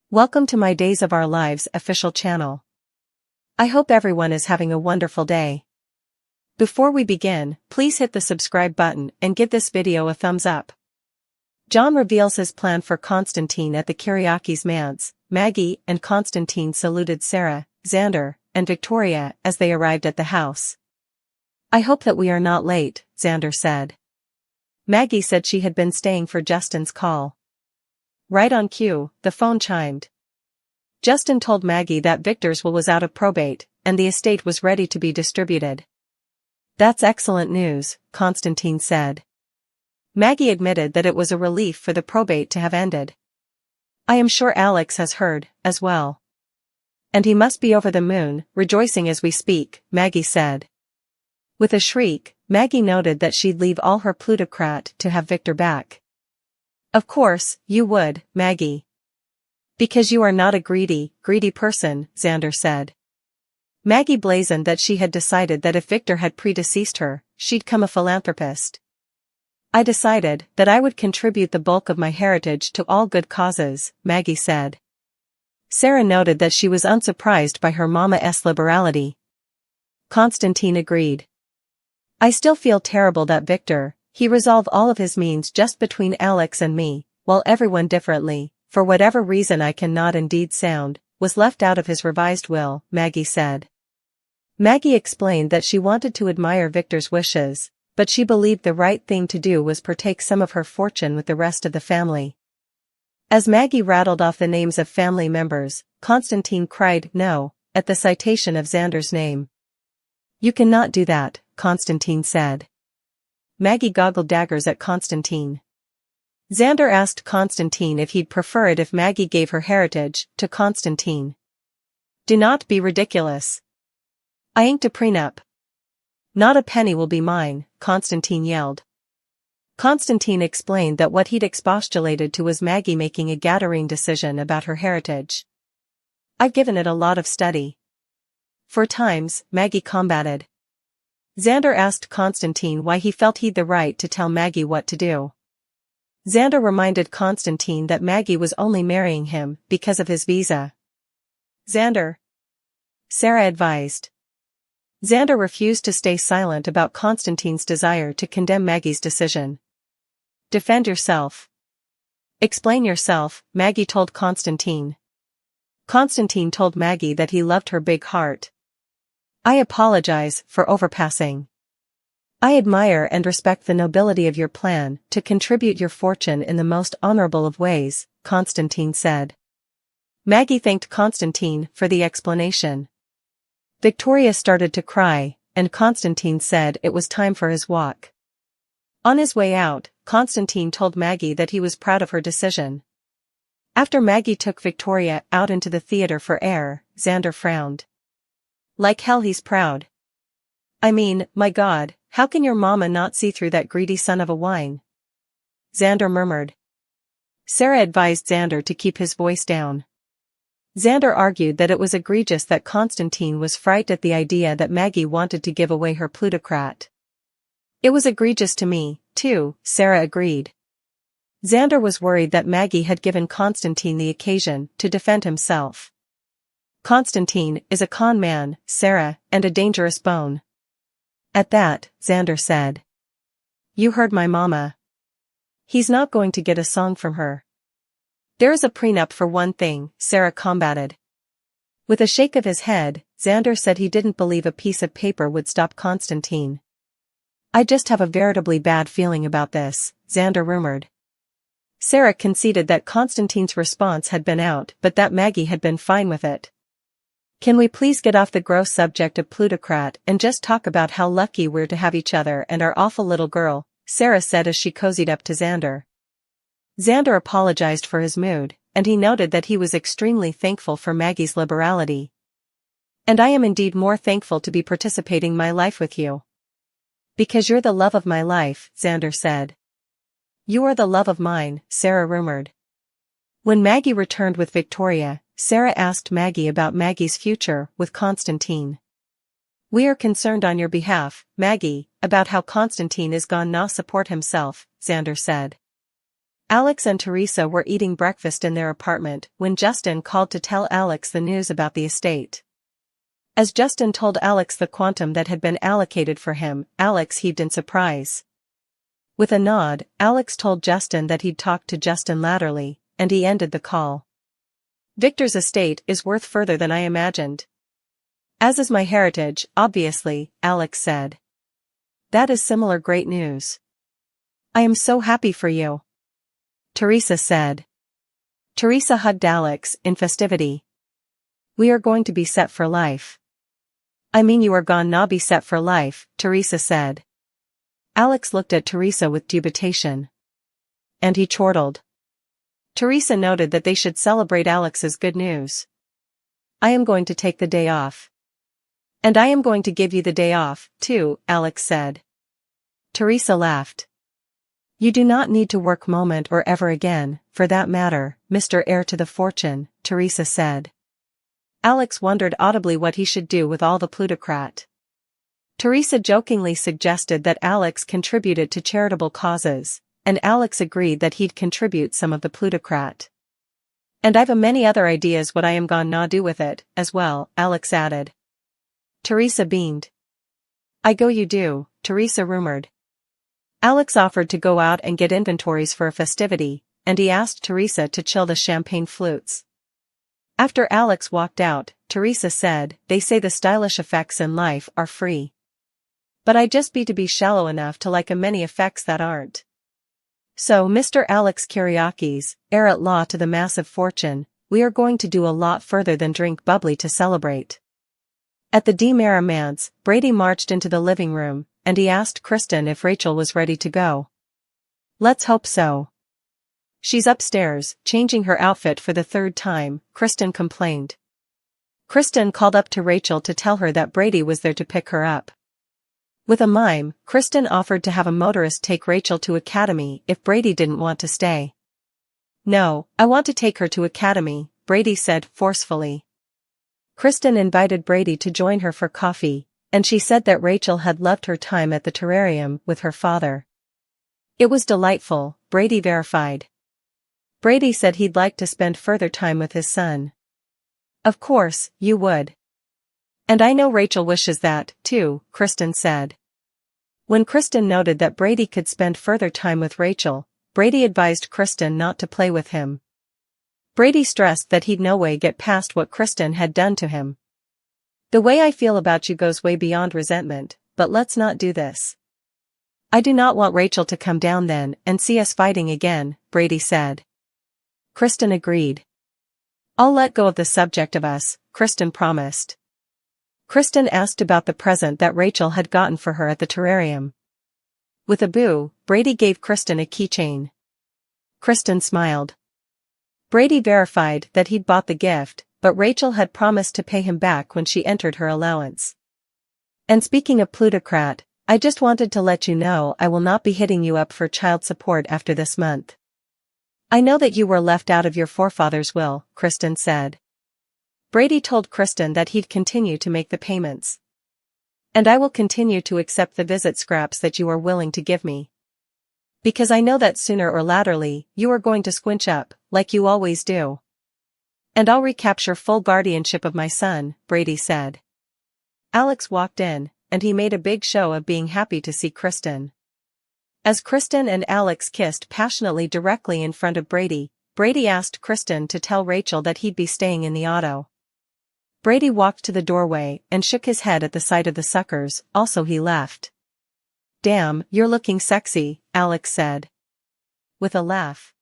Welcome to my Days of Our Lives official channel. I hope everyone is having a wonderful day. Before we begin, please hit the subscribe button and give this video a thumbs up. John reveals his plan for Konstantin at the Kyriakis' manse. Maggie and Konstantin saluted Sarah, Xander, and Victoria as they arrived at the house. "I hope that we are not late," Xander said. Maggie said she had been staying for Justin's call. Right on cue, the phone chimed. Justin told Maggie that Victor's will was out of probate, and the estate was ready to be distributed. "That's excellent news," Konstantin said. Maggie admitted that it was a relief for the probate to have ended. "I am sure Alex has heard, as well. And he must be over the moon, rejoicing as we speak," Maggie said. With a shriek, Maggie noted that she'd leave all her plutocrat to have Victor back. "Of course, you would, Maggie. Because you are not a greedy person," Xander said. Maggie blazoned that she had decided that if Victor had predeceased her, she'd become a philanthropist. "I decided that I would contribute the bulk of my heritage to all good causes," Maggie said. Sarah noted that she was unsurprised by her mama's liberality. Konstantin agreed. "I still feel terrible that Victor, he resolved all of his means just between Alex and me, while everyone differently, for whatever reason I cannot indeed sound, was left out of his revised will," Maggie said. Maggie explained that she wanted to admire Victor's wishes, but she believed the right thing to do was partake some of her fortune with the rest of the family. As Maggie rattled off the names of family members, Konstantin cried "no" at the citation of Xander's name. "You cannot do that," Konstantin said. Maggie goggled daggers at Konstantin. Xander asked Konstantin if he'd prefer it if Maggie gave her heritage to Konstantin. "Do not be ridiculous. I inked a prenup. Not a penny will be mine," Konstantin yelled. Konstantin explained that what he'd expostulated to was Maggie making a Gadarene decision about her heritage. "I've given it a lot of study." "For times," Maggie combated. Xander asked Konstantin why he felt he'd the right to tell Maggie what to do. Xander reminded Konstantin that Maggie was only marrying him because of his visa. "Xander," Sarah advised. Xander refused to stay silent about Konstantin's desire to condemn Maggie's decision. "Defend yourself. Explain yourself," Maggie told Konstantin. Konstantin told Maggie that he loved her big heart. "I apologize for overpassing. I admire and respect the nobility of your plan to contribute your fortune in the most honorable of ways," Konstantin said. Maggie thanked Konstantin for the explanation. Victoria started to cry, and Konstantin said it was time for his walk. On his way out, Konstantin told Maggie that he was proud of her decision. After Maggie took Victoria out into the theater for air, Xander frowned. "Like hell he's proud. I mean, my God, how can your mama not see through that greedy son of a wine?" Xander murmured. Sarah advised Xander to keep his voice down. Xander argued that it was egregious that Konstantin was frightened at the idea that Maggie wanted to give away her plutocrat. "It was egregious to me, too," Sarah agreed. Xander was worried that Maggie had given Konstantin the occasion to defend himself. "Konstantin is a con man, Sarah, and a dangerous bone." At that, Xander said. "You heard my mama. He's not going to get a song from her." "There is a prenup for one thing," Sarah combated. With a shake of his head, Xander said he didn't believe a piece of paper would stop Konstantin. "I just have a veritably bad feeling about this," Xander rumored. Sarah conceded that Konstantin's response had been out but that Maggie had been fine with it. "Can we please get off the gross subject of plutocrat and just talk about how lucky we're to have each other and our awful little girl," Sarah said as she cozied up to Xander. Xander apologized for his mood, and he noted that he was extremely thankful for Maggie's liberality. "And I am indeed more thankful to be participating my life with you." "Because you're the love of my life," Xander said. "You are the love of mine," Sarah rumored. When Maggie returned with Victoria, Sarah asked Maggie about Maggie's future with Konstantin. "We are concerned on your behalf, Maggie, about how Konstantin is gone not support himself," Xander said. Alex and Teresa were eating breakfast in their apartment when Justin called to tell Alex the news about the estate. As Justin told Alex the quantum that had been allocated for him, Alex heaved in surprise. With a nod, Alex told Justin that he'd talked to Justin latterly, and he ended the call. Victor's estate is worth further than I imagined. As is my heritage, obviously, Alex said. That is similar great news. I am so happy for you, Teresa said. Teresa hugged Alex in festivity. We are going to be set for life. I mean you are gonna be set for life, Teresa said. Alex looked at Teresa with dubitation. And he chortled. Teresa noted that they should celebrate Alex's good news. I am going to take the day off. And I am going to give you the day off, too, Alex said. Teresa laughed. You do not need to work moment or ever again, for that matter, Mr. Heir to the Fortune, Teresa said. Alex wondered audibly what he should do with all the plutocrat. Teresa jokingly suggested that Alex contributed to charitable causes, and Alex agreed that he'd contribute some of the plutocrat. And I've a many other ideas what I am gonna do with it, as well, Alex added. Teresa beamed. I go you do, Teresa rumored. Alex offered to go out and get inventories for a festivity, and he asked Teresa to chill the champagne flutes. After Alex walked out, Teresa said, they say the stylish effects in life are free. But I just be to be shallow enough to like a many effects that aren't. So Mr. Alex Kyriakis, heir at law to the massive fortune, we are going to do a lot further than drink bubbly to celebrate. At the Demara manse, Brady marched into the living room, and he asked Kristen if Rachel was ready to go. Let's hope so. She's upstairs, changing her outfit for the third time, Kristen complained. Kristen called up to Rachel to tell her that Brady was there to pick her up. With a mime, Kristen offered to have a motorist take Rachel to Academy if Brady didn't want to stay. No, I want to take her to Academy, Brady said forcefully. Kristen invited Brady to join her for coffee, and she said that Rachel had loved her time at the terrarium with her father. It was delightful, Brady verified. Brady said he'd like to spend further time with his son. Of course, you would. And I know Rachel wishes that, too, Kristen said. When Kristen noted that Brady could spend further time with Rachel, Brady advised Kristen not to play with him. Brady stressed that he'd no way get past what Kristen had done to him. The way I feel about you goes way beyond resentment, but let's not do this. I do not want Rachel to come down then and see us fighting again, Brady said. Kristen agreed. I'll let go of the subject of us, Kristen promised. Kristen asked about the present that Rachel had gotten for her at the terrarium. With a boo, Brady gave Kristen a keychain. Kristen smiled. Brady verified that he'd bought the gift, but Rachel had promised to pay him back when she entered her allowance. And speaking of plutocrat, I just wanted to let you know I will not be hitting you up for child support after this month. I know that you were left out of your forefathers' will, Kristen said. Brady told Kristen that he'd continue to make the payments. And I will continue to accept the visit scraps that you are willing to give me. Because I know that sooner or laterly, you are going to squinch up, like you always do. And I'll recapture full guardianship of my son, Brady said. Alex walked in, and he made a big show of being happy to see Kristen. As Kristen and Alex kissed passionately directly in front of Brady, Brady asked Kristen to tell Rachel that he'd be staying in the auto. Brady walked to the doorway and shook his head at the sight of the suckers, also he left. Damn, you're looking sexy, Alex said. With a laugh.